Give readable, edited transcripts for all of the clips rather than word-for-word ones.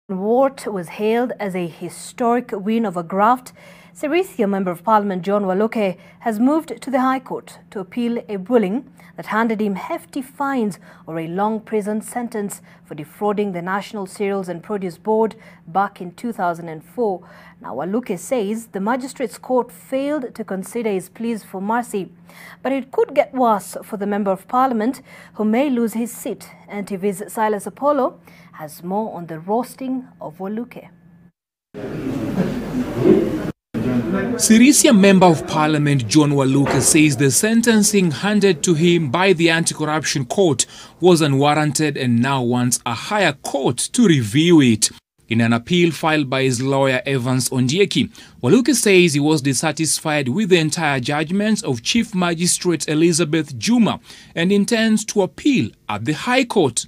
What was hailed as a historic win over Graft, Sirisia Member of Parliament John Waluke has moved to the High Court to appeal a ruling that handed him hefty fines or a long prison sentence for defrauding the National Cereals and Produce Board back in 2004. Now, Waluke says the Magistrates Court failed to consider his pleas for mercy. But it could get worse for the Member of Parliament, who may lose his seat. NTV's Silas Apollo has more on the roasting of Waluke. Sirisia Member of Parliament John Waluke says the sentencing handed to him by the Anti-Corruption Court was unwarranted and now wants a higher court to review it. In an appeal filed by his lawyer Evans Ondieki, Waluke says he was dissatisfied with the entire judgments of Chief Magistrate Elizabeth Juma and intends to appeal at the High Court.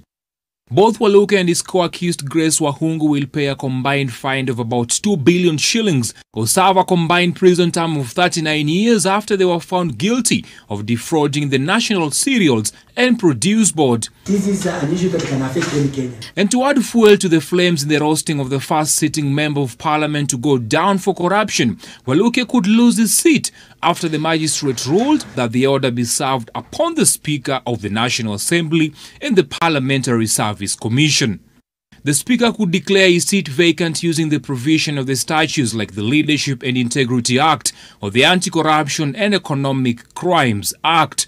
Both Waluke and his co-accused Grace Wahungu will pay a combined fine of about 2 billion shillings or serve a combined prison term of 39 years after they were found guilty of defrauding the National Cereals and Produce Board. This is an issue that can affect any Kenyan. And to add fuel to the flames in the roasting of the first sitting Member of Parliament to go down for corruption, Waluke could lose his seat after the magistrate ruled that the order be served upon the Speaker of the National Assembly and the Parliamentary Service Commission. The Speaker could declare his seat vacant using the provision of the statutes like the Leadership and Integrity Act or the Anti-Corruption and Economic Crimes Act.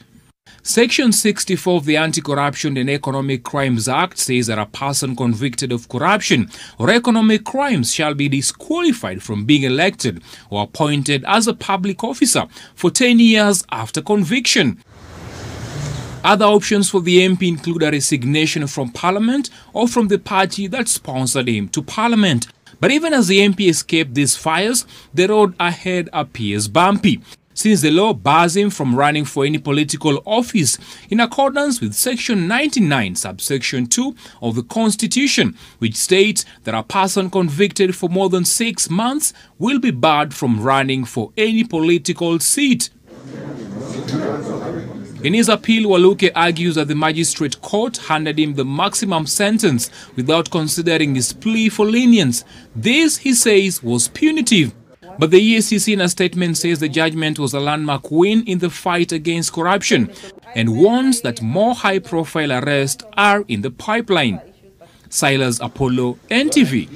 Section 64 of the Anti-Corruption and Economic Crimes Act says that a person convicted of corruption or economic crimes shall be disqualified from being elected or appointed as a public officer for 10 years after conviction. Other options for the MP include a resignation from Parliament or from the party that sponsored him to Parliament. But even as the MP escaped these fires, the road ahead appears bumpy, since the law bars him from running for any political office in accordance with Section 99, subsection 2 of the Constitution, which states that a person convicted for more than 6 months will be barred from running for any political seat. In his appeal, Waluke argues that the Magistrate Court handed him the maximum sentence without considering his plea for lenience. This, he says, was punitive. But the EACC in a statement says the judgment was a landmark win in the fight against corruption and warns that more high-profile arrests are in the pipeline. Silas Apollo, NTV.